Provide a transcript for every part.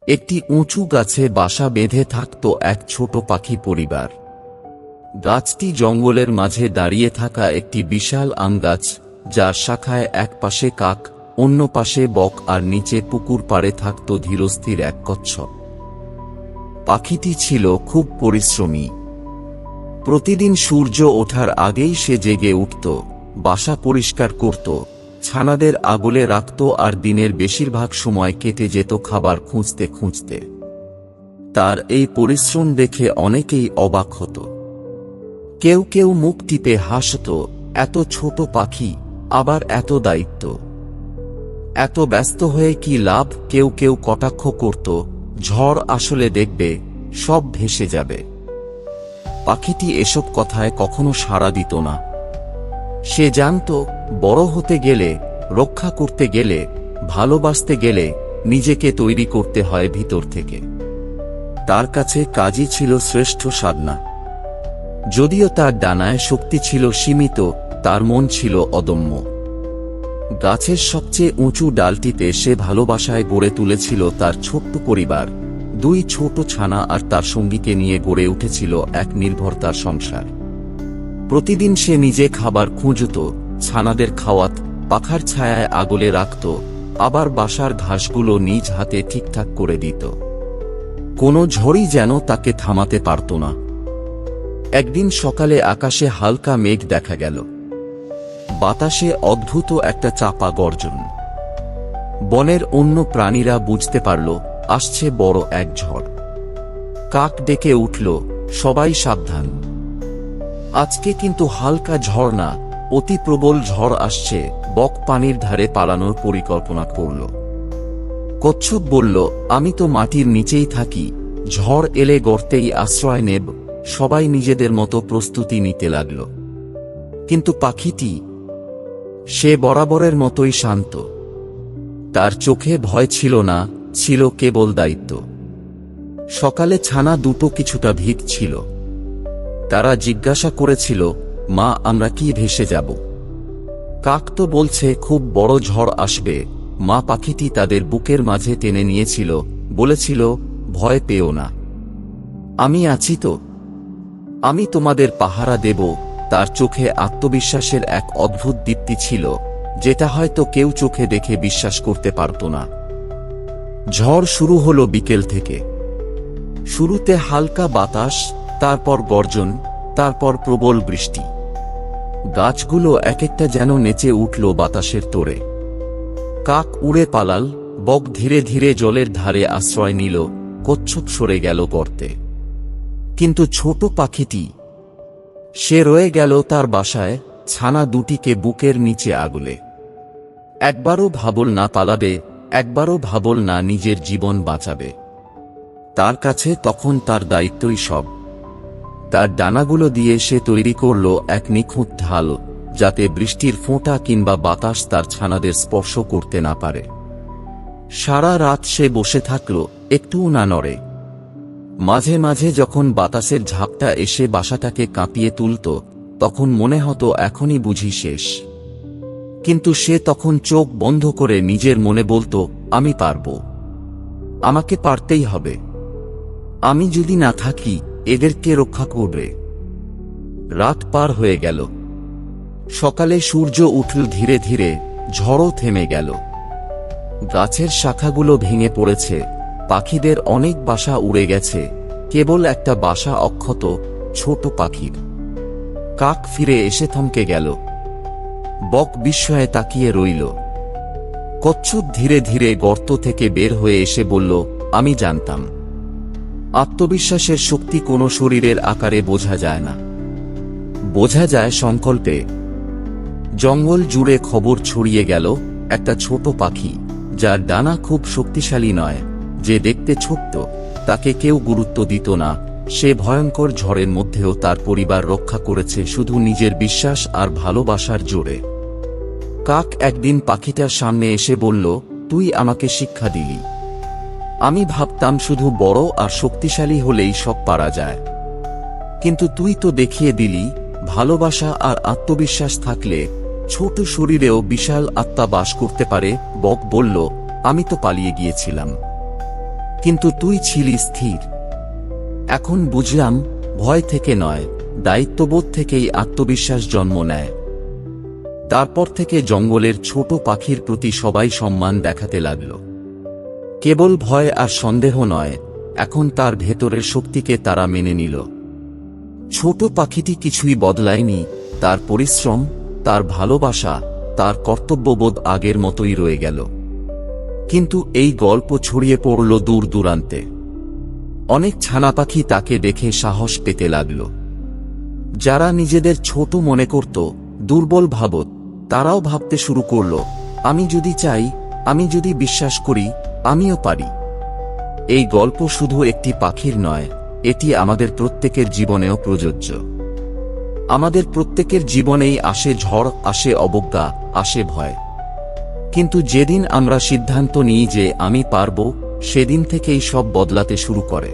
একটি উঁচু গাছে বাসা বেঁধে থাকত এক ছোট পাখি পরিবার। গাছটি জঙ্গলের মাঝে দাঁড়িয়ে থাকা একটি বিশাল আম গাছ, যার শাখায় এক পাশে কাক, অন্য পাশে বক আর নিচে পুকুর পাড়ে থাকত ধীরস্থির এক কচ্ছপ। পাখিটি ছিল খুব পরিশ্রমী। প্রতিদিন সূর্য ওঠার আগেই সে জেগে উঠত, বাসা পরিষ্কার করত, ছানাদের আগলে রাখত আর দিনের বেশিরভাগ সময় কেটে যেত খাবার খুঁজতে খুঁজতে। তার এই পরিশ্রম দেখে অনেকেই অবাক হতো। কেউ কেউ মুখ টিপে হাসত, এত ছোট পাখি, আবার এত দায়িত্ব, এত ব্যস্ত হয়ে কি লাভ। কেউ কেউ কটাক্ষ করত, ঝড় আসলে দেখবে, সব ভেসে যাবে। পাখিটি এসব কথায় কখনো সাড়া দিত না। সে জানত, বড় হতে গেলে, রক্ষা করতে গেলে, ভালোবাসতে গেলে নিজেকে তৈরি করতে হয় ভিতর থেকে। তার কাছে কাজই ছিল শ্রেষ্ঠ সাধনা। যদিও তার ডানায় শক্তি ছিল সীমিত, তার মন ছিল অদম্য। গাছের সবচেয়ে উঁচু ডালটিতে সে ভালোবাসায় গড়ে তুলেছিল তার ছোট্ট পরিবার, 2 ছোট ছানা আর তার সঙ্গীকে নিয়ে গড়ে উঠেছিল এক নির্ভরতার সংসার। প্রতিদিন সে নিজে খাবার খুঁজত, ছানাদের খাওয়াত, পাখার ছায়ায় আগলে রাখত, আবার বাসার ঘাসগুলো নিজ হাতে ঠিকঠাক করে দিত। কোনো ঝড়ই যেন তাকে থামাতে পারত না। একদিন সকালে আকাশে হালকা মেঘ দেখা গেল। বাতাসে অদ্ভুত একটা চাপা গর্জন। বনের অন্য প্রাণীরা বুঝতে পারল, আসছে বড় এক ঝড়। কাক ডেকে উঠল, সবাই সাবধান, আজকে কিন্তু হালকা ঝড় না, অতি প্রবল ঝড় আসছে। বক পানির ধারে পালানোর পরিকল্পনা করল। কচ্ছপ বলল, আমি তো মাটির নিচেই থাকি, ঝড় এলে গর্তেই আশ্রয় নেব। সবাই নিজেদের মতো প্রস্তুতি নিতে লাগল। কিন্তু পাখিটি, সে বরাবরের মতোই শান্ত। তার চোখে ভয় ছিল না, ছিল কেবল দায়িত্ব। সকালে ছানা দুটো কিছুটা ভীত ছিল। তারা জিজ্ঞাসা করেছিল, মা, আমরা কি ভেসে যাব? কাক তো বলছে খুব বড় ঝড় আসবে। মা পাখিটি তাদের বুকের মাঝে টেনে নিয়েছিল, বলেছিল, ভয় পেও না, আমি আছি তো, আমি তোমাদের পাহারা দেব। তার চোখে আত্মবিশ্বাসের এক অদ্ভুত দীপ্তি ছিল, যেটা হয়তো কেউ চোখে দেখে বিশ্বাস করতে পারত না। ঝড় শুরু হলো বিকেল থেকে। শুরুতে হালকা বাতাস, তারপর গর্জন, তারপর প্রবল বৃষ্টি। গাছগুলো এক একটা যেন নেচে উঠল বাতাসের তোড়ে। কাক উড়ে পালাল, বক ধীরে ধীরে জলের ধারে আশ্রয় নিল, কচ্ছপ সরে গেল গর্তে। কিন্তু ছোট পাখিটি, সে রয়ে গেল তার বাসায়, ছানা দুটিকে বুকের নিচে আগলে। একবারও ভাবল না পালাবে, একবারও ভাবল না নিজের জীবন বাঁচাবে। তার কাছে তখন তার দায়িত্বই সব। তার ডানাগুলো দিয়ে সে তৈরি করল এক নিখুঁত ঢাল, যাতে বৃষ্টির ফোঁটা কিংবা বাতাস তার ছানাদের স্পর্শ করতে না পারে। সারা রাত সে বসে থাকল, একটুও না নড়ে। মাঝে মাঝে যখন বাতাসের ঝাপটা এসে বাসাটাকে কাঁপিয়ে তুলত, তখন মনে হতো এখনই বুঝি শেষ। কিন্তু সে তখন চোখ বন্ধ করে নিজের মনে বলতো, আমি পারব, আমাকে পারতেই হবে। আমি যদি না থাকি, এদেরকে রক্ষা করবে। রাত পার হয়ে গেল। সকালে সূর্য উঠল ধীরে ধীরে, ঝড়ও থেমে গেল। গাছের শাখাগুলো ভেঙে পড়েছে, পাখিদের অনেক বাসা উড়ে গেছে, কেবল একটা বাসা অক্ষত, ছোট পাখির। কাক ফিরে এসে থমকে গেল। বক বিস্ময়ে তাকিয়ে রইল। কচ্ছপ ধীরে ধীরে গর্ত থেকে বের হয়ে এসে বলল, আমি জানতাম। আত্মবিশ্বাসের শক্তি কোনো শরীরের আকারে বোঝা যায় না, বোঝা যায় সংকল্পে। জঙ্গল জুড়ে খবর ছড়িয়ে গেল, একটা ছোট পাখি, যার ডানা খুব শক্তিশালী নয়, যে দেখতে ছোট্ট, তাকে কেউ গুরুত্ব দিত না। সে ভয়ঙ্কর ঝড়ের মধ্যেও তার পরিবার রক্ষা করেছে শুধু নিজের বিশ্বাস আর ভালোবাসার জোরে। কাক একদিন পাখিটার সামনে এসে বলল, তুই আমাকে শিক্ষা দিলি। আমি ভাবতাম শুধু বড় আর শক্তিশালী হলেই সব পারা যায়, কিন্তু তুই তো দেখিয়ে দিলি, ভালোবাসা আর আত্মবিশ্বাস থাকলে ছোট শরীরেও বিশাল আত্মা বাস করতে পারে। বক বলল, আমি তো পালিয়ে গিয়েছিলাম, কিন্তু তুই ছিলি স্থির। এখন বুঝলাম, ভয় থেকে নয়, দায়িত্ববোধ থেকেই আত্মবিশ্বাস জন্ম নেয়। তারপর থেকে জঙ্গলের ছোট পাখির প্রতি সবাই সম্মান দেখাতে লাগল। কেবল ভয় আর সন্দেহ নয়, এখন তার ভেতরের শক্তিকে তারা মেনে নিল। ছোট পাখিটি কিছুই বদলায়নি, তার পরিশ্রম, তার ভালোবাসা, তার কর্তব্যবোধ আগের মতোই রয়ে গেল। কিন্তু এই গল্প ছড়িয়ে পড়ল দূর দূরান্তে। অনেক ছানা পাখি তাকে দেখে সাহস পেতে লাগল। যারা নিজেদের ছোট মনে করত, দুর্বল ভাবত, তারাও ভাবতে শুরু করল, আমি যদি চাই, আমি যদি বিশ্বাস করি, আমিও পারি। এই গল্প শুধু একটি পাখির নয়, এটি আমাদের প্রত্যেকের জীবনেও প্রযোজ্য। আমাদের প্রত্যেকের জীবনেই আসে ঝড়, আসে অবজ্ঞা, আসে ভয়। কিন্তু যেদিন আমরা সিদ্ধান্ত নিই যে আমি পারব, সেদিন থেকেই সব বদলাতে শুরু করে।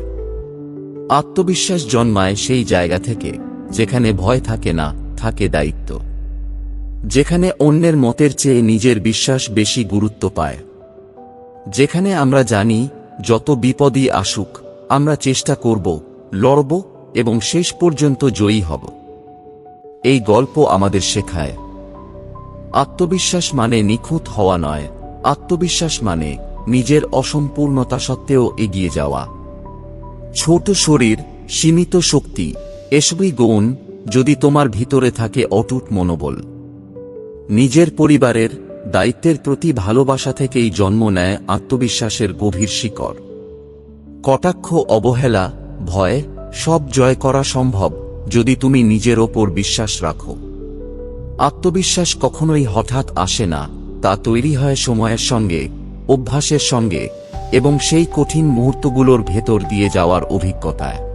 আত্মবিশ্বাস জন্মায় সেই জায়গা থেকে যেখানে ভয় থাকে না, থাকে দায়িত্ব। যেখানে অন্যের মতের চেয়ে নিজের বিশ্বাস বেশি গুরুত্ব পায়। যেখানে আমরা জানি, যত বিপদই আসুক, আমরা চেষ্টা করব, লড়ব এবং শেষ পর্যন্ত জয়ী হব। এই গল্প আমাদের শেখায়, আত্মবিশ্বাস মানে নিখুঁত হওয়া নয়, আত্মবিশ্বাস মানে নিজের অসম্পূর্ণতা সত্ত্বেও এগিয়ে যাওয়া। ছোট শরীর, সীমিত শক্তি, এসবই গৌণ যদি তোমার ভিতরে থাকে অটুট মনোবল। নিজের পরিবারের, দায়িত্বের প্রতি ভালোবাসা থেকেই জন্ম নেয় আত্মবিশ্বাসের গভীর শিকড়। কটাক্ষ, অবহেলা, ভয়, সব জয় করা সম্ভব যদি তুমি নিজের ওপর বিশ্বাস রাখো। আত্মবিশ্বাস কখনোই হঠাৎ আসে না, তা তৈরি হয় সময়ের সঙ্গে, অভ্যাসের সঙ্গে এবং সেই কঠিন মুহূর্তগুলোর ভেতর দিয়ে যাওয়ার অভিজ্ঞতায়।